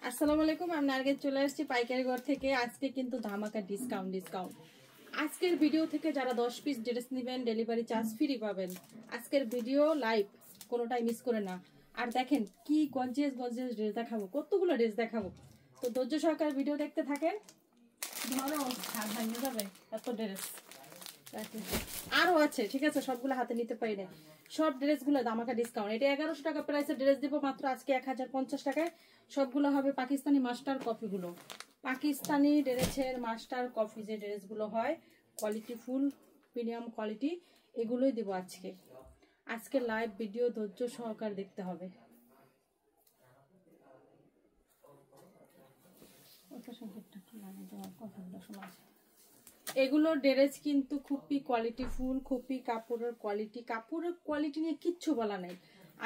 আসসালামু আলাইকুম। আমি নার্গিস চলে আসছি পাইকারি ঘর থেকে। আজকে কিন্তু ধামাকা ডিসকাউন্ট। আজকের ভিডিও থেকে যারা 10 পিস ড্রেস নেবেন ডেলিভারি চার্জ ফ্রি পাবেন। আজকের ভিডিও লাইভ, কোনোটাই মিস করে না। আর দেখেন কি গর্জিয়াস ড্রেস দেখাবো, কতগুলো ড্রেস দেখাবো। তো ধৈর্য সহকারে ভিডিও দেখতে থাকেন। ধরো হাত ভাঙে যাবে এত ড্রেস। আরো আছে, ঠিক আছে, সবগুলো হাতে নিতে পারি না। সব ড্রেসগুলো ধামাকা ডিসকাউন্ট। এটা 1100 টাকা প্রাইসের ড্রেস দিব মাত্র আজকে 1050 টাকায়। সবগুলো হবে পাকিস্তানি মাস্টার কপিগুলো। পাকিস্তানি ড্রেসের মাস্টার কপি যে ড্রেসগুলো হয়, কোয়ালিটি ফুল প্রিমিয়াম কোয়ালিটি, এগুলোই দেবো আজকে। আজকে লাইভ ভিডিও ধৈর্য সহকার দেখতে হবে। এগুলো ড্রেস কিন্তু খুবই কোয়ালিটি ফুল, খুবই কাপড়ের কোয়ালিটি নিয়ে কিচ্ছু বলা নাই।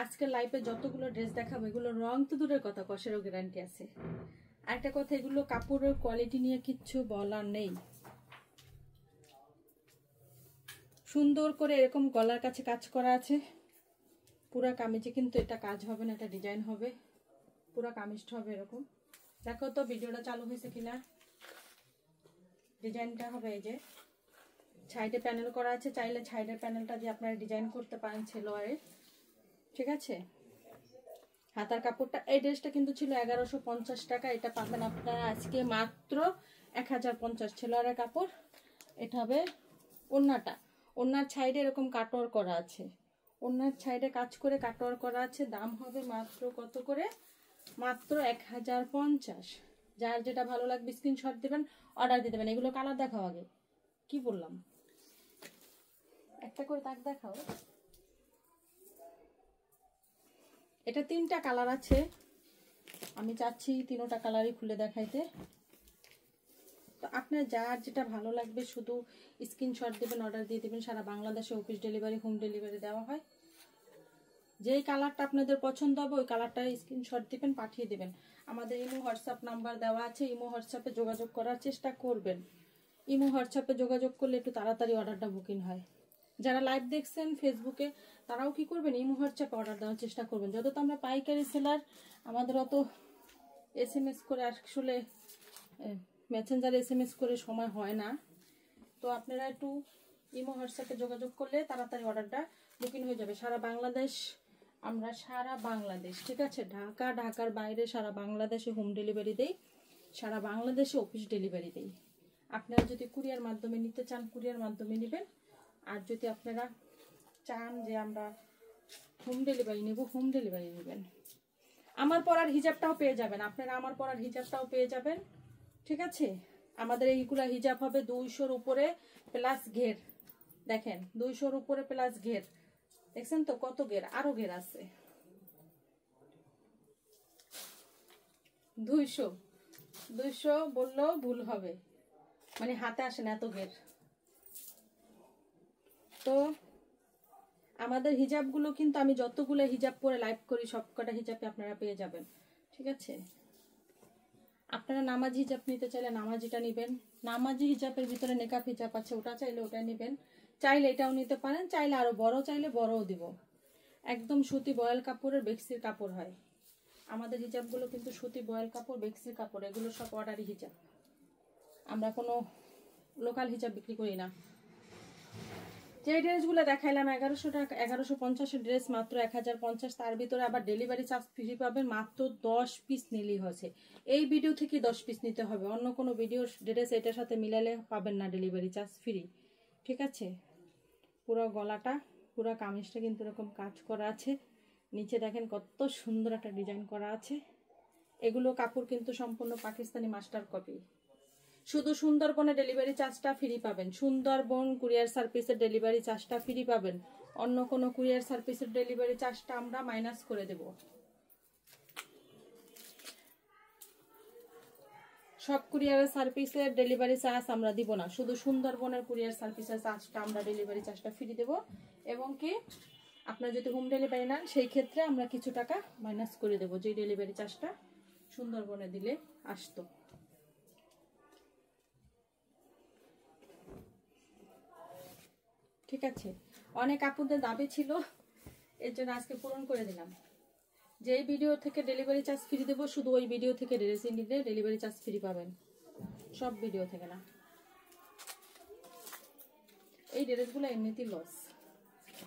আজকে লাইভে যতগুলো ড্রেস দেখাবো এগুলো রং তো দূরের কথা, কষেরও গ্যারান্টি আছে। আরেকটা কথা, এগুলো কাপড়ের কোয়ালিটি নিয়ে কিচ্ছু বলার নেই। সুন্দর করে এরকম গলার কাছে কাজ করা আছে। পুরা কামিজে কিন্তু এটা কাজ হবে না, এটা ডিজাইন হবে। পুরা কামিজটা হবে এরকম। দেখো তো ভিডিওটা চালু হয়েছে কিনা। ডিজাইনটা হবে এই যে সাইডে প্যানেল করা আছে, চাইলে সাইডের প্যানেলটা দিয়ে আপনারা ডিজাইন করতে পারেন সেলোয়ারের, ঠিক আছে। হাতার কাপড়টা, এই ড্রেসটা কিন্তু ছিল 1150 টাকা, এটা পাবেন আপনারা আজকে মাত্র 1050। সেলোয়ারের কাপড়। এটা হবে ওড়নাটা। ওড়নার সাইডে এরকম কাটওয়ার করা আছে, ওড়নার সাইডে কাজ করে কাটওয়ার করা আছে। দাম হবে মাত্র কত করে? মাত্র 1050। যার যেটা ভালো লাগবে স্ক্রিনশট দিবেন, অর্ডার দিয়ে দেবেন। এগুলো কালার দেখাও আগে, কি বললাম, একটা করে তাক দেখাও। এটা 3টা কালার আছে, আমি চাচ্ছি 3টা কালারই খুলে দেখাইতে। তো আপনার যার যেটা ভালো লাগবে শুধু স্ক্রিনশট দেবেন, অর্ডার দিয়ে দেবেন। সারা বাংলাদেশে অফিস ডেলিভারি, হোম ডেলিভারি দেওয়া হয়। যেই কালারটা আপনাদের পছন্দ হবে ওই কালারটা স্ক্রিনশট দিবেন, পাঠিয়ে দেবেন। আমাদের ইমো হোয়াটসঅ্যাপ নাম্বার দেওয়া আছে, ইমো হোয়াটসঅ্যাপে যোগাযোগ করার চেষ্টা করবেন। ইমো হোয়াটসঅ্যাপে যোগাযোগ করলে একটু তাড়াতাড়ি অর্ডারটা বুকিং হয়। যারা লাইভ দেখছেন ফেসবুকে, তারাও কি করবেন, ইমো হোয়াটসঅ্যাপে অর্ডার দেওয়ার চেষ্টা করবেন। যত তো আমরা পাইকারি সেলার, আমাদের অত SMS করে আসলে মেসেঞ্জারে SMS করে সময় হয় না। তো আপনারা একটু ইমো হোয়াটসঅ্যাপে যোগাযোগ করলে তাড়াতাড়ি অর্ডারটা বুকিং হয়ে যাবে। সারা বাংলাদেশ, আমরা সারা বাংলাদেশ, ঠিক আছে, ঢাকার বাইরে সারা বাংলাদেশে হোম ডেলিভারি দেই, সারা বাংলাদেশে অফিস ডেলিভারি দেই। আপনারা যদি কুরিয়ার মাধ্যমে নিতে চান কুরিয়ার মাধ্যমে নেবেন, আর যদি আপনারা চান যে আমরা হোম ডেলিভারি নেব, হোম ডেলিভারি নেবেন। আমার পরার হিজাবটাও পেয়ে যাবেন, আপনারা আমার পরার হিজাবটাও পেয়ে যাবেন, ঠিক আছে। আমাদের এইগুলা হিজাব হবে 200-র উপরে প্লাস ঘের। দেখেন 200-র উপরে প্লাস ঘের, দেখছেন তো কত ঘের, আরো ঘের আছে। 200 বললেও ভুল হবে, মানে হাতে আসে না এত ঘের। তো আমাদের হিজাবগুলো কিন্তু আমি যতগুলো হিজাব পরে লাইভ করি সবকটা হিজাবে আপনারা পেয়ে যাবেন, ঠিক আছে। আপনারা নামাজ হিজাব নিতে চাইলে নামাজিটা নেবেন। নামাজি হিজাবের ভিতরে নেকাব হিজাব আছে, ওটা চাইলে ওটা নেবেন। চাইলে এটাও নিতে পারেন, চাইলে আরো বড় চাইলে বড়ও দিব। একদম সুতি বয়েল কাপড়ের বেক্সির কাপড় হয় আমাদের হিজাবগুলো, কিন্তু সুতি বয়েল কাপড়, বেক্সির কাপড়, এগুলো সব অর্ডারি হিজাব। আমরা কোনো লোকাল হিজাব বিক্রি করি না। যে ড্রেসগুলো দেখাইলাম 1100 টাকা, 1150-এর ড্রেস মাত্র 1050। তার ভিতরে আবার ডেলিভারি চার্জ ফ্রি পাবেন। মাত্র 10 পিস নিলেই হয়েছে। এই ভিডিও থেকে 10 পিস নিতে হবে, অন্য কোনো ভিডিও ড্রেস এটার সাথে মিলালে পাবেন না ডেলিভারি চার্জ ফ্রি, ঠিক আছে। পুরো গলাটা, পুরো কামিজটা কিন্তু এরকম কাজ করা আছে। নিচে দেখেন কত সুন্দর একটা ডিজাইন করা আছে। এগুলো কাপড় কিন্তু সম্পূর্ণ পাকিস্তানি মাস্টার কপি। শুধু সুন্দরবনে ডেলিভারি চার্জটা ফ্রি পাবেন, সুন্দরবন কুরিয়ার সার্ভিসের ডেলিভারি চার্জটা ফ্রি পাবেন। অন্য কোনো কুরিয়ার সার্ভিসের ডেলিভারি চার্জটা আমরা মাইনাস করে দেব। সব কুরিয়ার সার্ভিসের ডেলিভারি চার্জ আমরা দিব না, শুধু সুন্দরবনের কুরিয়ার সার্ভিসের চার্জটা আমরা ডেলিভারি চার্জটা ফ্রি দেব। এবং কি আপনারা যদি হোম ডেলিভারি নেন সেই ক্ষেত্রে আমরা কিছু টাকা মাইনাস করে দেব, যে ডেলিভারি চার্জটা সুন্দরবনে দিলে আসতো। ঠিক আছে, অনেক আপুদের দাবি ছিল, এর জন্য আজকে পূরণ করে দিলাম। যেই ভিডিও থেকে ডেলিভারি চার্জ ফ্রি দেবো, শুধু ওই ভিডিও থেকে ড্রেস নিলে ডেলিভারি চার্জ ফ্রি পাবেন, সব ভিডিও থেকে না। এই ড্রেসগুলো এমনিতেই লস,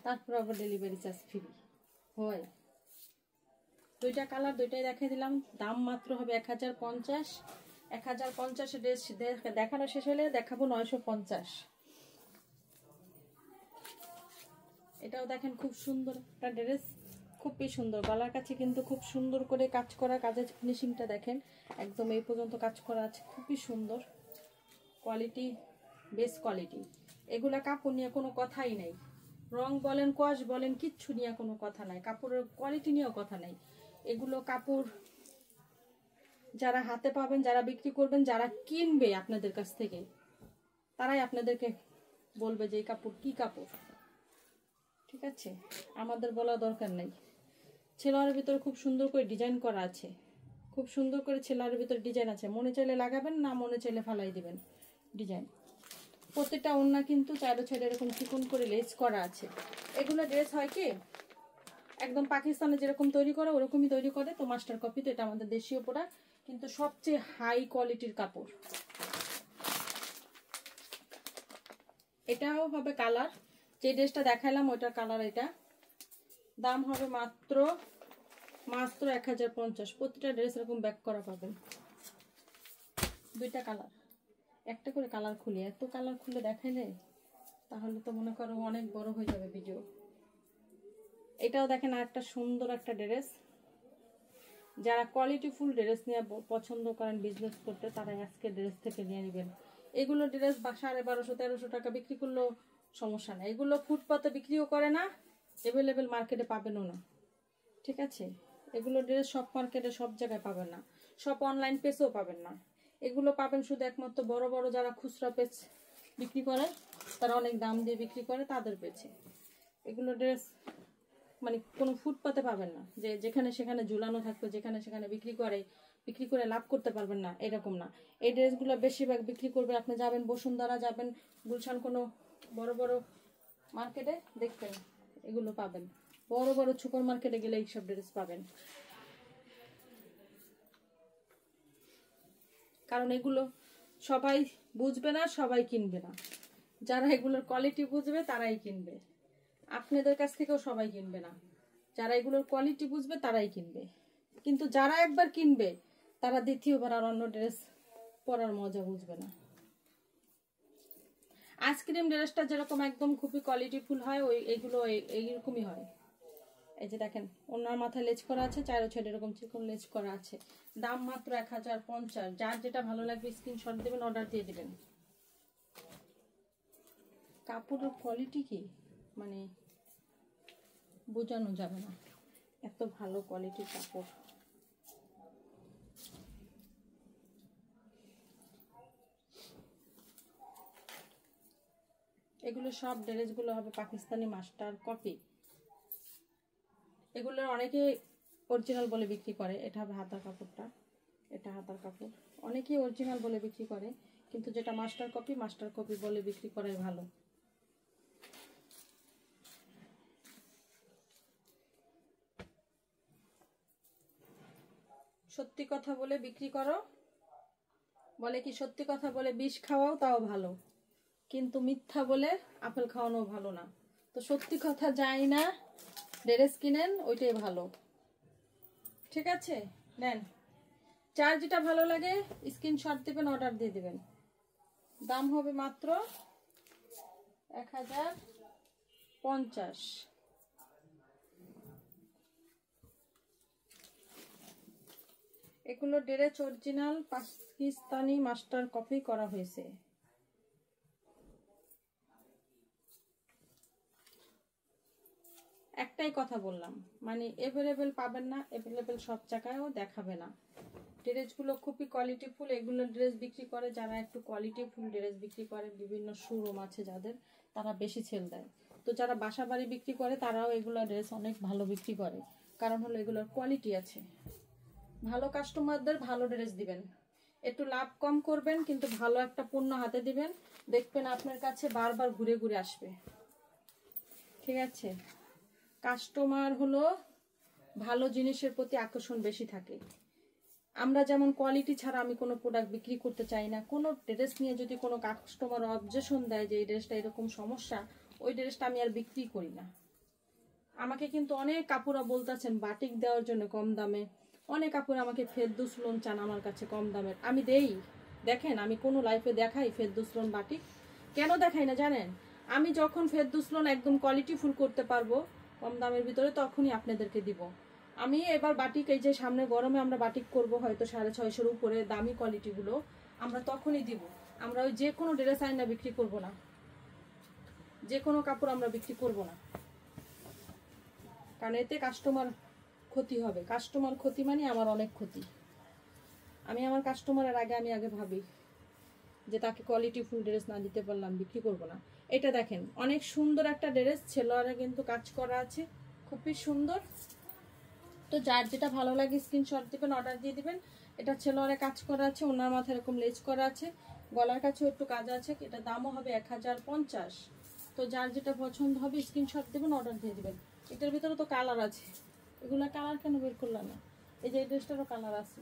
তারপর আবার ডেলিভারি চার্জ ফ্রি হয়। দুইটা কালার, দুইটাই দেখাই দিলাম। দাম মাত্র হবে 1050। 1050 ড্রেস দেখানো শেষ হলে দেখাবো 950। এটাও দেখেন খুব সুন্দর একটা ড্রেস, খুবই সুন্দর। গলার কাছে কিন্তু খুব সুন্দর করে কাজ করা, কাজের ফিনিশিংটা দেখেন, একদম এই পর্যন্ত কাজ করা আছে, খুবই সুন্দর কোয়ালিটি, বেস্ট কোয়ালিটি। এগুলা কাপড় নিয়ে কোনো কথাই নেই, রং বলেন কোয়াশ বলেন কিচ্ছু নিয়ে কোনো কথা নাই, কাপড়ের কোয়ালিটি নিয়েও কথা নাই। এগুলো কাপড় যারা হাতে পাবেন, যারা বিক্রি করবেন, যারা কিনবে আপনাদের কাছ থেকে, তারাই আপনাদেরকে বলবে যে এই কাপড় কি কাপড়। ঠিক আছে, আমাদের বলা দরকার নেই। ছেলার ভিতরে খুব সুন্দর করে ডিজাইন করা আছে, খুব সুন্দর করে ছেলার ভিতরে ডিজাইন আছে, মনে চাইলে লাগাবেন, না মনে চাইলে ফালাই দিবেন ডিজাইন। প্রত্যেকটা ওড়না কিন্তু চারো সাইডে এরকম চিকন করে লেস করা আছে। এগুলো ড্রেস হয় কি একদম পাকিস্তানে যেরকম তৈরি করে ওরকমই তৈরি করে, তো মাস্টার কপি, তো এটা আমাদের দেশীয় প্রোডাক্ট, কিন্তু সবচেয়ে হাই কোয়ালিটির কাপড়। এটাও হবে কালার, যে ড্রেসটা দেখালাম ওইটার কালার এটা। দাম হবে মাত্র 1050। প্রতিটা ড্রেস এরকম ব্যাক করা পাবেন। দুইটা কালার, একটা করে কালার খুলে, এত কালার খুলে দেখাইলে তাহলে তো মনে করো অনেক বড় হয়ে যাবে ভিডিও। এটাও দেখেন আর একটা সুন্দর একটা ড্রেস। যারা কোয়ালিটিফুল ড্রেস নিয়ে পছন্দ করেন বিজনেস করতে, তারা আজকে ড্রেস থেকে নিয়ে নেবেন। এগুলো ড্রেস 1250-1300 টাকা বিক্রি করলেও সমস্যা নেই। এগুলো ফুটপাতে বিক্রিও করে না, অ্যাভেলেবেল মার্কেটে পাবেনও না। ঠিক আছে, এগুলো ড্রেস সব মার্কেটে সব জায়গায় পাবেন না, সব অনলাইন পেজেও পাবেন না। এগুলো পাবেন শুধু একমাত্র বড় বড় যারা খুচরা পেজ বিক্রি করে, তারা অনেক দাম দিয়ে বিক্রি করে তাদের পেজে। এগুলো ড্রেস মানে কোনো ফুটপাতে পাবেন না, যে যেখানে সেখানে ঝুলানো থাকবে, যেখানে সেখানে বিক্রি করে লাভ করতে পারবেন না, এরকম না। এই ড্রেসগুলো বেশিরভাগ বিক্রি করবে, আপনি যাবেন বসুন্ধরা, যাবেন গুলশান, কোনো বড় বড় মার্কেটে দেখবেন এগুলো পাবেন। বড় বড় সুপার মার্কেটে গেলে এইসব ড্রেস পাবেন, কারণ এগুলো সবাই বুঝবে না, সবাই কিনবে না। যারা এগুলোর কোয়ালিটি বুঝবে তারাই কিনবে, আপনাদের কাছ থেকেও সবাই কিনবে না। যারা এগুলোর কোয়ালিটি বুঝবে তারাই কিনবে, কিন্তু যারা একবার কিনবে তারা দ্বিতীয়বার আর অন্য ড্রেস পরার মজা বুঝবে না। আইসক্রিম ড্রেসটা যেরকম একদম খুবই কোয়ালিটিফুল হয়, এইগুলো এইরকমই হয়। এই যে দেখেন ওনার মাথায় লেজ করা আছে, চারো সাইড এরকম চিকন লেজ করা আছে। দাম মাত্র 1050। যার যেটা ভালো লাগবে স্ক্রিনশট দেবেন, অর্ডার দিয়ে দিবেন। কাপড়ের কোয়ালিটি কি মানে বোঝানো যাবে না, এত ভালো কোয়ালিটির কাপড়। এগুলো সব ড্রেসগুলো হবে পাকিস্তানি মাস্টার কপি। এগুলোর অনেকে অরিজিনাল বলে বিক্রি করে। এটা হবে হাতার কাপড়টা, এটা হাতার কাপড়। অনেকেই অরিজিনাল বলে বিক্রি করে, কিন্তু যেটা মাস্টার কপি বলে বিক্রি করাই ভালো। সত্যি কথা বলে বিক্রি করো, বলে কি সত্যি কথা বলে বিষ খাওয়াও, তাও ভালো, কিন্তু মিথ্যা বলে আপেল খাওয়ানো ভালো না। তো সত্যি কথা যাই না, ড্রেস কিনেন, ওইটাই ভালো। ঠিক আছে, নেন, যার যেটা ভালো লাগে স্ক্রিনশট দিবেন, অর্ডার দিয়ে দিবেন। দাম হবে মাত্র 1050। এগুলো dress original Pakistani master copy করা হয়েছে। একটাই কথা বললাম, মানে অ্যাভেলেবেল পাবেন না, অ্যাভেলেবেল সব জায়গায়ও দেখাবে না। ড্রেসগুলো খুবই কোয়ালিটিফুল। এগুলো ড্রেস বিক্রি করে যারা একটু কোয়ালিটিফুল ড্রেস বিক্রি করে, বিভিন্ন শোরুম আছে যাদের, তারা বেশি সেল দেয়। তো যারা বাসা বাড়ি বিক্রি করে তারাও এগুলো ড্রেস অনেক ভালো বিক্রি করে, কারণ হলো এগুলোর কোয়ালিটি আছে। ভালো কাস্টমারদের ভালো ড্রেস দিবেন, একটু লাভ কম করবেন, কিন্তু ভালো একটা পণ্য হাতে দিবেন, দেখবেন আপনার কাছে বারবার ঘুরে ঘুরে আসবে। ঠিক আছে, কাস্টমার হলো ভালো জিনিসের প্রতি আকর্ষণ বেশি থাকে। আমরা যেমন কোয়ালিটি ছাড়া আমি কোনো প্রোডাক্ট বিক্রি করতে চাই না। কোনো ড্রেস নিয়ে যদি কোনো কাস্টমার অবজেকশন দেয় যে এই ড্রেসটা এরকম সমস্যা, ওই ড্রেসটা আমি আর বিক্রি করি না। আমাকে কিন্তু অনেক কাপড়রা বলতেছেন বাটিক দেওয়ার জন্য কম দামে, অনেক কাপড় আমাকে ফেরদৌস লোন চান আমার কাছে কম দামের, আমি দেই। দেখেন আমি কোনো লাইফে দেখাই ফেরদৌস লোন বাটিক? কেন দেখাই না জানেন? আমি যখন ফেরদৌস লোন একদম কোয়ালিটি ফুল করতে পারবো কম দামের ভিতরে, তখনই আপনাদেরকে দিব। আমি এবার বাটিক, এই যে সামনে গরমে আমরা বাটিক করব হয়তো 650-র উপরে দামি কোয়ালিটিগুলো, আমরা তখনই দিব। আমরা ওই যে কোনো ড্রেস আইনা বিক্রি করব না, যে কোনো কাপড় আমরা বিক্রি করব না, কারণ এতে কাস্টমার ক্ষতি হবে। কাস্টমার ক্ষতি মানে আমার অনেক ক্ষতি। আমি আমার কাস্টমারের আগে আমি আগে ভাবি যে তাকে কোয়ালিটি ফুল ড্রেস না দিতে পারলাম, বিক্রি করব না। এটা দেখেন অনেক সুন্দর একটা ড্রেস, ছেলেরা কিন্তু কাজ করা আছে, খুবই সুন্দর। তো যার যেটা ভালো লাগে স্ক্রিনশট দিবেন, অর্ডার দিয়ে দিবেন। এটা ছেলেরা কাজ করা আছে, ওনার মাথায় এরকম লেজ করা আছে, গলার কাছেও একটু কাজ আছে। এটা দামও হবে 1050। তো যার যেটা পছন্দ হবে স্ক্রিনশট দিবেন, অর্ডার দিয়ে দিবেন। এটার ভিতরে তো কালার আছে, এগুলা কালার কেন বের করলাম না? এই যে এই ড্রেসটারও কালার আছে।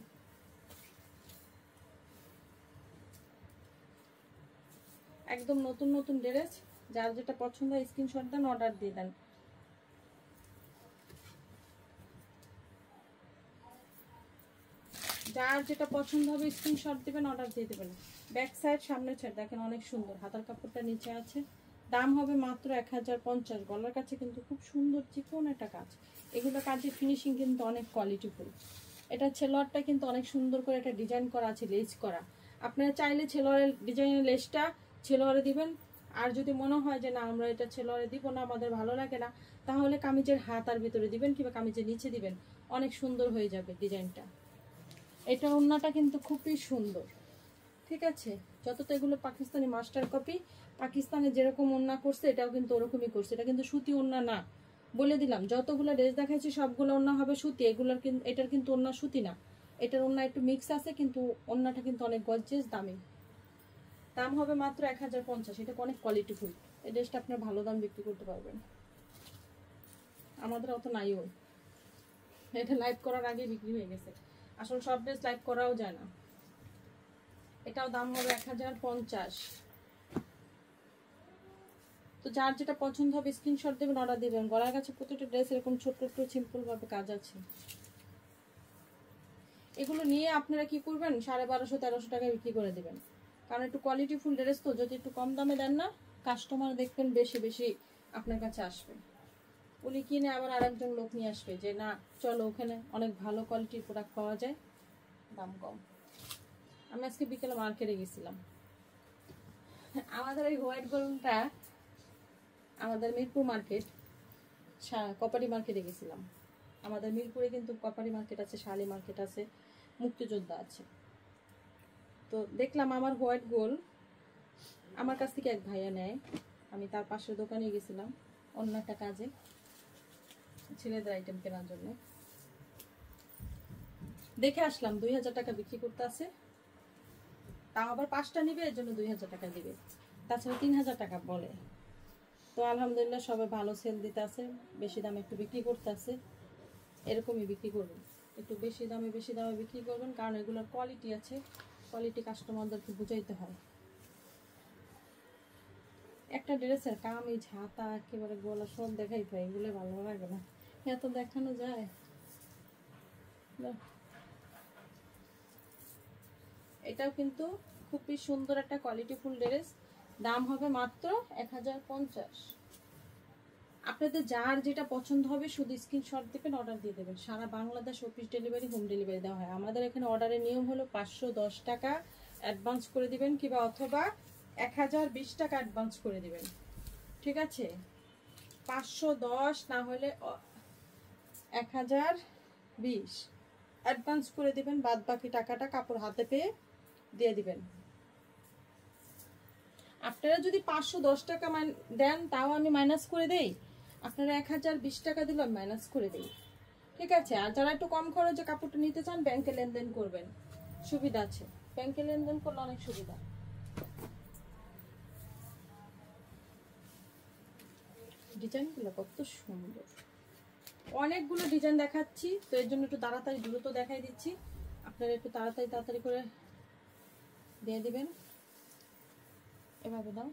একদম নতুন নতুন ড্রেস, যার যেটা পছন্দ হয় স্ক্রিনশট দেন, অর্ডার দিয়ে দেন। যার যেটা পছন্দ হবে স্ক্রিনশট দিবেন, অর্ডার দিয়ে দেবেন। ব্যাক সাইড সামনের সাইড দেখেন অনেক সুন্দর, হাতার কাপড়টা নিচে আছে। দাম হবে মাত্র 1050। গলার কাছে কিন্তু খুব সুন্দর চিকন একটা কাজ, এগুলো কাজের ফিনিশিং কিন্তু অনেক কোয়ালিটিফুল। এটা ছেলোয়ারটা কিন্তু অনেক সুন্দর করে একটা ডিজাইন করা আছে, লেস করা। আপনারা চাইলে ছেলোয়ারের ডিজাইনের লেসটা ছেলোয়ারে দিবেন। আর যদি মনে হয় যে না আমরা এটা ছেলোয়ারে দিব না, আমাদের ভালো লাগে না, তাহলে কামিজের হাতার ভিতরে দিবেন কিংবা কামিজের নিচে দিবেন, অনেক সুন্দর হয়ে যাবে ডিজাইনটা। এটা ওড়নাটা কিন্তু খুবই সুন্দর, ঠিক আছে? যতটা এগুলো পাকিস্তানি মাস্টার কপি, পাকিস্তানে যেরকম ওড়না করছে এটাও কিন্তু ওরকমই করছে। এটা কিন্তু সুতি ওড়না না, বলে দিলাম। যতগুলো ড্রেস দেখাচ্ছি সবগুলো ওড়না হবে সুতি, এগুলোর কিন্তু এটার কিন্তু ওড়না সুতি না, এটার ওড়না একটু মিক্স আছে, কিন্তু ওড়নাটা কিন্তু অনেক গর্জিয়াস দামি। দাম হবে মাত্র 1050। এটা অনেক কোয়ালিটিফুল, এই ড্রেসটা আপনার ভালো দাম বিক্রি করতে পারবেন। আমাদের অত নাইও, এটা লাইভ করার আগে বিক্রি হয়ে গেছে। আসলে সব ড্রেস লাইভ করাও যায় না। এটাও দাম হবে 1050। তো যার যেটা পছন্দ হবে স্ক্রিনশট দেবেন, অর্ডার দিবেন। গলার কাছে প্রতিটা ড্রেস এরকম ছোট্ট একটু সিম্পল ভাবে কাজ আছে। এগুলো নিয়ে আপনারা কি করবেন, 1250-1300 টাকায় বিক্রি করে দিবেন। কারণ একটু কোয়ালিটিফুল ড্রেস তো, যদি একটু কম দামে দেন না, কাস্টমার দেখবেন বেশি বেশি আপনার কাছে আসবে। উনি কিনে আবার আরেকজন লোক নিয়ে আসবে যে না চলো ওখানে অনেক ভালো কোয়ালিটির প্রোডাক্ট পাওয়া যায়, দাম কম। আমি আজকে বিকেলে মার্কেটে গেছিলাম। আমাদের এই হোয়াইট গোল্ডটা, আমাদের মিরপুর মার্কেট, কপারি মার্কেটে গেছিলাম। আমাদের মিরপুরে কিন্তু কপারি মার্কেট আছে, শালি মার্কেট আছে, মুক্তিযোদ্ধা আছে। তো দেখলাম আমার হোয়াইট গোল্ড আমার কাছ থেকে এক ভাইয়া নেয়। আমি তার পাশের দোকানে গেছিলাম অন্য একটা কাজে, ছেলেদের আইটেম কেনার জন্য। দেখে আসলাম 2000 টাকা বিক্রি করতে আছে, তাও আবার 5টা নিবে, এর জন্য 2000 টাকা দিবে, তাছাড়া 3000 টাকা বলে। তো আলহামদুলিল্লাহ সবাই ভালো সেল দিতে আছে, বেশি দামে একটু বিক্রি করতে আছে। এরকমই বিক্রি করবেন, একটু বেশি দামে বিক্রি করবেন, কারণ এগুলোর কোয়ালিটি আছে, কোয়ালিটি কাস্টমারদেরকে বুঝাইতে হয়। একটা ড্রেসের কামিজ হাতা একেবারে গলা সব দেখাইতে হয়, এগুলো ভালো লাগে না, এত দেখানো যায়? এটাও কিন্তু খুবই সুন্দর একটা কোয়ালিটিফুল ড্রেস, দাম হবে মাত্র 1050। আপনাদের যার যেটা পছন্দ হবে শুধু স্ক্রিনশট দিবেন, অর্ডার দিয়ে দেবেন। সারা Bangladesh office delivery, home delivery দেওয়া হয়। আমাদের এখানে অর্ডারের নিয়ম হলো 510 টাকা অ্যাডভান্স করে দিবেন, কিংবা অথবা 1020 টাকা অ্যাডভান্স করে দিবেন, ঠিক আছে? 510 না হলে 1020 অ্যাডভান্স করে দিবেন, বাদ বাকি টাকাটা কাপড় হাতে পেয়ে দিয়ে দিবেন। আপনারা যদি 510 টাকা দেন তাও আমি মাইনাস করে দেই, আপনারা 1020 টাকা দিলে মাইনাস করে দেই, ঠিক আছে? আর যারা একটু কম খরচে কাপড়টা নিতে চান, ব্যাংকে লেনদেন করবেন, সুবিধা আছে, ব্যাংকে লেনদেন করলে অনেক সুবিধা। ডিজাইনগুলো কত সুন্দর, অনেকগুলো ডিজাইন দেখাচ্ছি, তো এর জন্য একটু তাড়াতাড়ি দ্রুত দেখাই দিচ্ছি। আপনারা একটু তাড়াতাড়ি করে দিয়ে দিবেন। এভাবে দাও,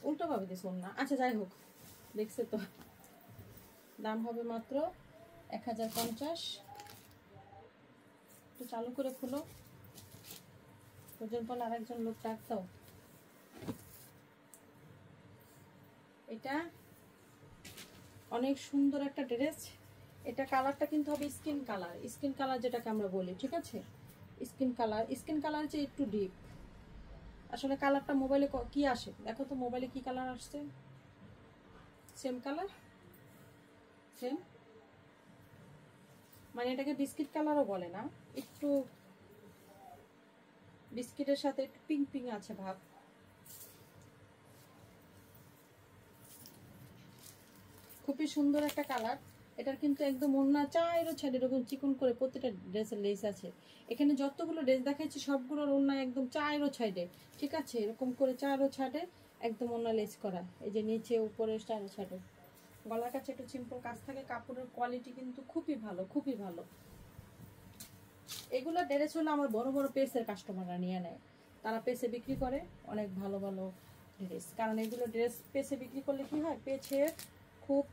উল্টো ভাবে দিস না। আচ্ছা যাই হোক, দেখছে তো। দাম হবে মাত্র 1050। একটু চালু করে খুলো, পর্যন্ত আরেকজন লোক ডাকতাও। এটা অনেক সুন্দর একটা ড্রেস। এটা কালারটা কিন্তু হবে স্কিন কালার, স্কিন কালার যেটাকে আমরা বলি, ঠিক আছে? স্কিন কালার যে একটু ডিপ। আসলে কালারটা মোবাইলে কি আসে দেখো তো, মোবাইলে কি কালার আসছে? সেম কালার, সেম, মানে এটাকে বিস্কিট কালারও বলে না, একটু বিস্কিটের সাথে একটু পিঙ্ক পিঙ্ক আছে ভাব। খুবই সুন্দর একটা কালার। এটার কিন্তু একদম ওন্না চাইরো ছাড়ে এরকম চিকন করে প্রত্যেকটা ড্রেসের লেস আছে। এখানে যতগুলো ড্রেস দেখাচ্ছি সবগুলোর ওন্না একদম চাইরো ছাইডে, ঠিক আছে? এরকম করে চাইরো ছাড়ে একদম ওন্না লেস করা। এই যে নিচে উপরে চাইরো ছাড়ে। গলার কাছে একটু সিম্পল কাজ থাকে। কাপড়ের কোয়ালিটি কিন্তু খুবই ভালো, খুবই ভালো। এগুলো ড্রেস হলো আমার বড় বড় পেসের কাস্টমাররা নিয়ে নেয়, তারা পেসে বিক্রি করে অনেক ভালো ভালো ড্রেস। কারণ এগুলো ড্রেস পেসে বিক্রি করলে কি হয়, পেছে খুব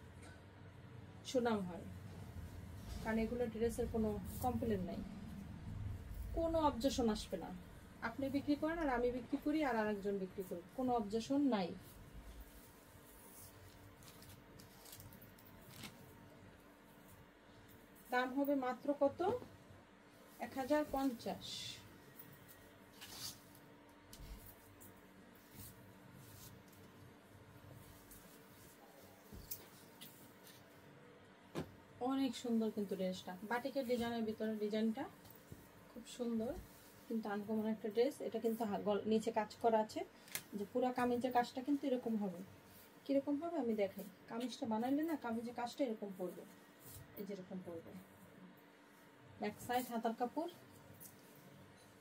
সুনাম হয়। কারণ এগুলো ড্রেসের কোনো কমপ্লেন নাই, কোনো অবজেকশন আসবে না। আপনি বিক্রি করেন আর আমি বিক্রি করি আর আরেকজন বিক্রি করি, কোনো অবজেকশন নাই। দাম হবে মাত্র কত? 1050। অনেক সুন্দর কিন্তু ড্রেসটা, বাটিকের ডিজাইনের ভিতরে ডিজাইনটা খুব সুন্দর, কিন্তু আনকমন একটা ড্রেস। এটা কিন্তু নিচে কাজ করা আছে, যে পুরো কামিজের কাজটা কিন্তু এরকম হবে। কিরকম হবে আমি দেখাই। কামিজটা বানাইলে না, কামিজের কাজটা এরকম পড়বে, এই যেরকম পড়বে। ব্যাক সাইড হাতার কাপড়,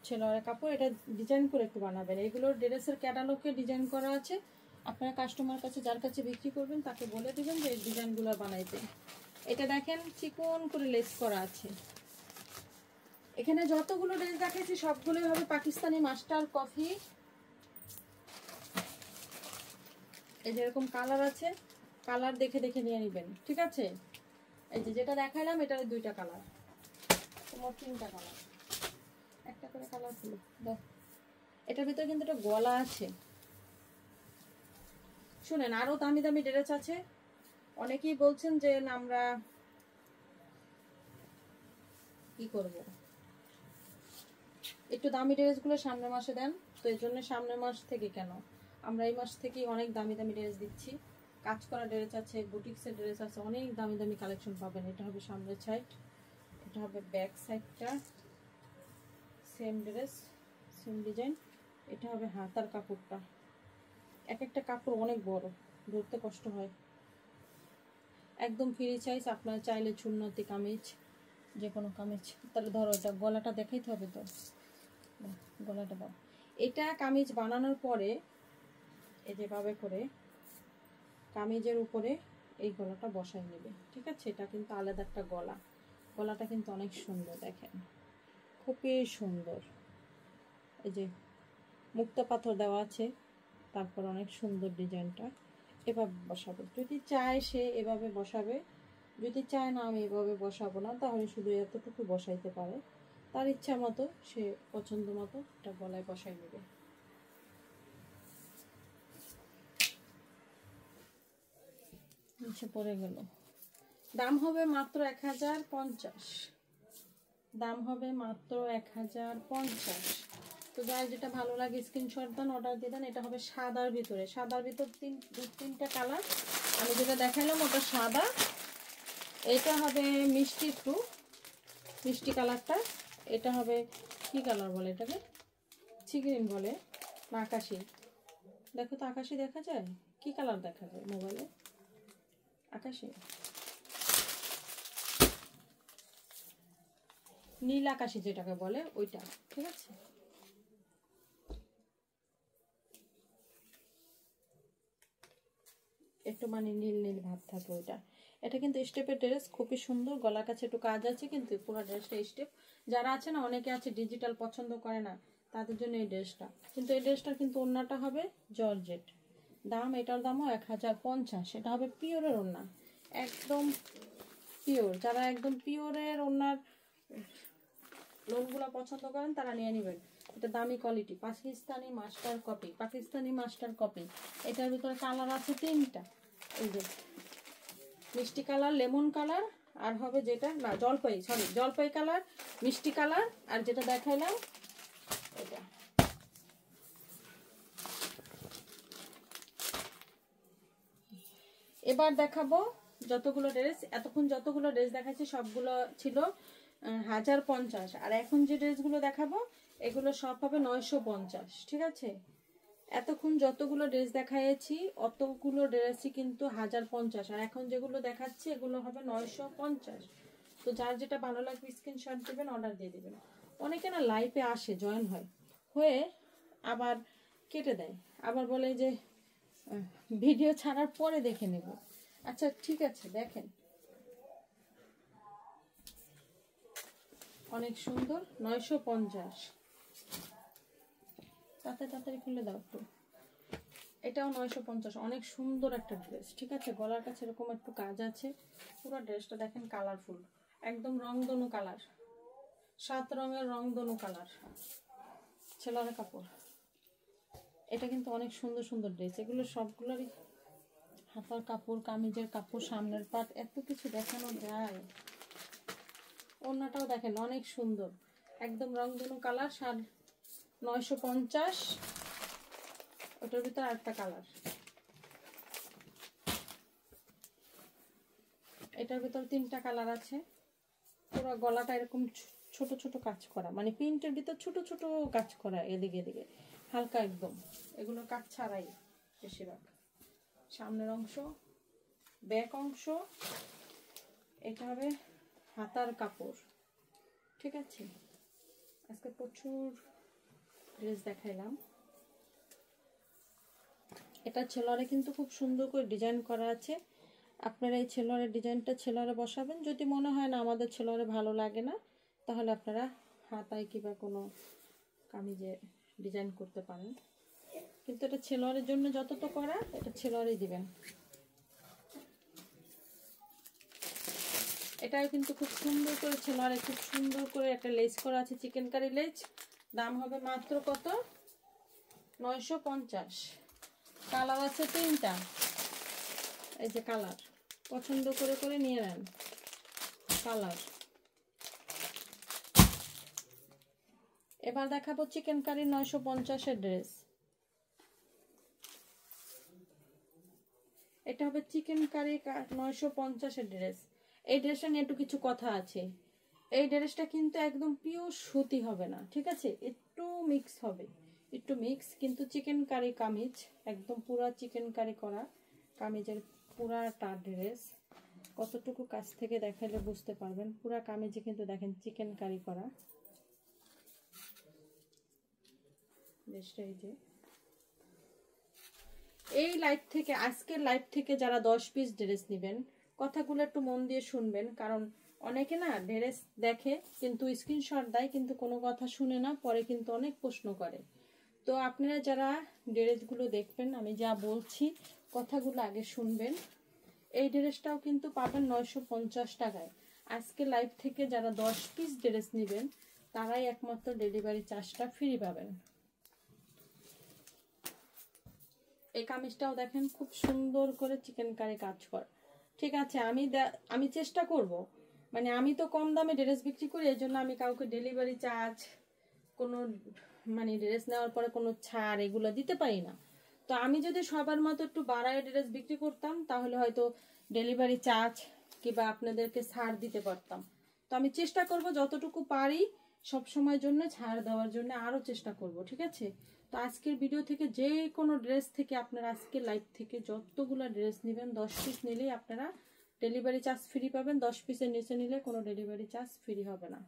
ছেলের কাপড়। এটা ডিজাইন করে একটু বানাবেন। এগুলোর ড্রেসের ক্যাটালগে ডিজাইন করা আছে। আপনারা কাস্টমার কাছে যার কাছে বিক্রি করবেন তাকে বলে দিবেন যে এই ডিজাইনগুলো বানাইতে। এটা দেখেন চিকন করে লেস করা আছে। এখানে যতগুলো ড্রেস দেখাচ্ছি সবগুলোই হবে পাকিস্তানি মাস্টার কফি। এই যেরকম কালার আছে, কালার দেখে দেখে নিয়ে নেবেন, ঠিক আছে? এই যে যেটা দেখাইলাম এটার দুইটা কালার, তোমার তিনটা কালার, একটা করে কালার ছিল। এটার ভিতরে কিন্তু একটা গলা আছে। শুনেন, আরো দামি দামি ড্রেস আছে। অনেকেই বলছেন যে আমরা কি করব, একটু দামি ড্রেসগুলো সামনের মাসে দেন। তো এই জন্য সামনের মাস থেকে কেন, আমরা এই মাস থেকেই অনেক দামি দামি ড্রেস দিচ্ছি। কাজ করা ড্রেস আছে, বুটিক্সের ড্রেস আছে, অনেক দামি দামি কালেকশন পাবেন। এটা হবে সামনের সাইড, এটা হবে ব্যাক সাইডটা, সেম ড্রেস সেম ডিজাইন। এটা হবে হাতার কাপড়টা। এক একটা কাপড় অনেক বড়, ধরতে কষ্ট হয়। একদম ফ্রি সাইজ। আপনারা চাইলে চুন্নতি কামিজ, যে কোনো কামিজ। তাহলে ধরো এটা গলাটা দেখাইতে হবে তো, গলাটা দাও। এটা কামিজ বানানোর পরে এই যেভাবে করে কামিজের উপরে এই গলাটা বসাই নেবে, ঠিক আছে? এটা কিন্তু আলাদা একটা গলা, গলাটা কিন্তু অনেক সুন্দর, দেখেন খুবই সুন্দর। এই যে মুক্তা পাথর দেওয়া আছে, তারপর অনেক সুন্দর ডিজাইনটা। এভাবে বসাবে, যদি চায় সে এভাবে বসাবে, যদি চায় না আমি এভাবে বসাবো না, তাহলে শুধু এতটুকু বসাইতে পারে। তার ইচ্ছা মতো, সে পছন্দ মতো এটা গলায় বসাই নেবে। নিচে পড়ে গেল। দাম হবে মাত্র 1050। দাম হবে মাত্র 1050। তো যার যেটা ভালো লাগে স্ক্রিনশট দেন, অর্ডার দিয়ে দেন। এটা হবে সাদার ভিতরে, সাদার ভিতর তিনটা কালার। আমি যেটা দেখালাম ওটা সাদা, এটা হবে মিষ্টি, একটু মিষ্টি কালারটা। এটা হবে কি কালার বলে এটাকে, চিগ্রিন বলে না আকাশি। দেখো তো আকাশি দেখা যায়, কি কালার দেখা যায় মোবাইলে? আকাশি, নীল আকাশি যেটাকে বলে ওইটা, ঠিক আছে? একটু মানে নীল নীল ভাব থাকে ওইটা। এটা কিন্তু স্টেপের ড্রেস, খুবই সুন্দর, গলার কাছে একটু কাজ আছে, কিন্তু পুরো ড্রেসটা স্টেপ। যারা আছে না, অনেকে আছে ডিজিটাল পছন্দ করে না, তাদের জন্য এই ড্রেসটা। কিন্তু এই ড্রেসটার কিন্তু ওড়নাটা হবে জর্জেট, দাম এটার দামও 1050। এটা হবে পিওরের ওড়না, একদম পিওর। যারা একদম পিওরের ওড়নার লোনগুলো পছন্দ করেন তারা নিয়ে নেবেন। এটা দামি quality, Pakistani master copy, Pakistani master copy. এটার ভিতরে কালার আছে 3টা, এই যে মিষ্টি কালার, লেমন কালার, আর হবে যেটা না জলপাই, সরি জলপাই কালার, মিষ্টি কালার, আর যেটা দেখাইলাম এটা। এবার দেখাবো যতগুলো ড্রেস, এতক্ষণ যতগুলো ড্রেস দেখাচ্ছি সবগুলো ছিল 1050, আর এখন যে ড্রেসগুলো দেখাবো এগুলো সব হবে 950। ঠিক আছে, এতক্ষণ যতগুলো ড্রেস দেখাইছি অতগুলো ড্রেসই কিন্তু 1050, আর এখন যেগুলো দেখাচ্ছি এগুলো হবে 950। তো যার যেটা ভালো লাগবে স্ক্রিনশট দেবেন, অর্ডার দিয়ে দেবেন। অনেকে না লাইভে আসে, জয়েন হয়ে আবার কেটে দেয়, আবার বলে যে ভিডিও ছাড়ার পরে দেখে নেব। আচ্ছা ঠিক আছে, দেখেন অনেক সুন্দর, 950। তাড়াতাড়ি খুলে দাও একটু। এটাও 950, অনেক সুন্দর একটা ড্রেস। ঠিক আছে, গলার কাছে এরকম একটু কাজ আছে, পুরো ড্রেসটা দেখেন কালারফুল, একদম রংধনু কালার, 7 রঙের রংধনু কালার, ছেলের কাপড়। এটা কিন্তু অনেক সুন্দর সুন্দর ড্রেস, এগুলো সবগুলোরই হাতার কাপড়, কামিজের কাপড়, সামনের পাট, এত কিছু দেখানো যায়। ওড়নাটাও দেখেন অনেক সুন্দর, একদম রংধনু কালার, 950। ওটার ভিতরে আরেকটা কালার, এটার ভিতর 3টা কালার আছে। পুরো গলাটা এরকম ছোট ছোট কাজ করা, মানে প্রিন্টের ভিতর ছোট ছোট কাজ করা, এদিকে এদিকে হালকা একদম, এগুলো কাজ ছাড়াই বেশিরভাগ। সামনের অংশ, ব্যাক অংশ, এটা হবে হাতার কাপড়। ঠিক আছে, আজকে প্রচুর ড্রেস দেখাইলাম। এটা ছেলরে কিন্তু খুব সুন্দর করে ডিজাইন করা আছে। আপনারা এই ছেলরের ডিজাইনটা ছেলরে বসাবেন, যদি মনে হয় না আমাদের ছেলরে ভালো লাগে না, তাহলে আপনারা হাতায় কিংবা কোনো কামিজে ডিজাইন করতে পারেন, কিন্তু এটা ছেলরের জন্য যতটা করা, এটা ছেলরেই দিবেন। এটাও কিন্তু খুব সুন্দর করে ছেলরে, খুব সুন্দর করে একটা লেস করা আছে, চিকেন কারি লেস। দাম হবে মাত্র কত, 950। কালার আছে 3টা, এই যে কালার, পছন্দ করে করে নিয়ে নেন কালার। এবার দেখাবো চিকেন কারি 950-এর ড্রেস। এটা হবে চিকেন কারি 950-এর ড্রেস। এই ড্রেসটা নিয়ে একটু কিছু কথা আছে। এই ড্রেসটা কিন্তু একদম পিওর সুতি হবে না, ঠিক আছে, একটু মিক্স হবে, একটু মিক্স, কিন্তু চিকেন কারি কামিজ, একদম পুরা চিকেন কারি করা কামিজের পুরাটা ড্রেস। কতটুকু কাছ থেকে দেখাইলে বুঝতে পারবেন, পুরা কামিজে কিন্তু দেখেন চিকেন কারি করা। এই যে এই লাইভ থেকে, আজকের লাইভ থেকে যারা 10 পিস ড্রেস নেবেন, কথাগুলো একটু মন দিয়ে শুনবেন, কারণ অনেকে না ড্রেস দেখে কিন্তু স্ক্রিনশট দেয়, কিন্তু কোনো কথা শুনে না, পরে কিন্তু অনেক প্রশ্ন করে। তো আপনারা যারা ড্রেসগুলো দেখবেন, আমি যা বলছি কথাগুলো আগে শুনবেন। এই ড্রেসটাও কিন্তু পাবেন 950 টাকায়। আজকে লাইভ থেকে যারা 10 পিস ড্রেস নেবেন, তারাই একমাত্র ডেলিভারি চার্জটা ফ্রি পাবেন। এই কামিজটাও দেখেন খুব সুন্দর করে চিকেন কারি কাজ কর। ঠিক আছে, আমি চেষ্টা করব, মানে আমি তো কম দামে ড্রেস বিক্রি করি, এই জন্য আমি কাউকে ডেলিভারি চার্জ, কোনো মানে ড্রেস নেওয়ার পরে কোনো ছাড় এগুলো দিতে পারি না। তো আমি যদি সবার মতো একটু বাড়ায় ড্রেস বিক্রি করতাম, তাহলে হয়তো ডেলিভারি চার্জ কিংবা আপনাদেরকে ছাড় দিতে পারতাম। তো আমি চেষ্টা করব যতটুকু পারি সব সময়ের জন্য ছাড় দেওয়ার জন্য, আরও চেষ্টা করব। ঠিক আছে, তো আজকের ভিডিও থেকে যে কোনো ড্রেস থেকে আপনারা আজকের লাইভ থেকে যতগুলো ড্রেস নেবেন, 10 পিস নিলেই আপনারা ডেলিভারি চার্জ ফ্রি পাবেন। 10 পিসের নিচে নিলে কোনো ডেলিভারি চার্জ ফ্রি হবে না।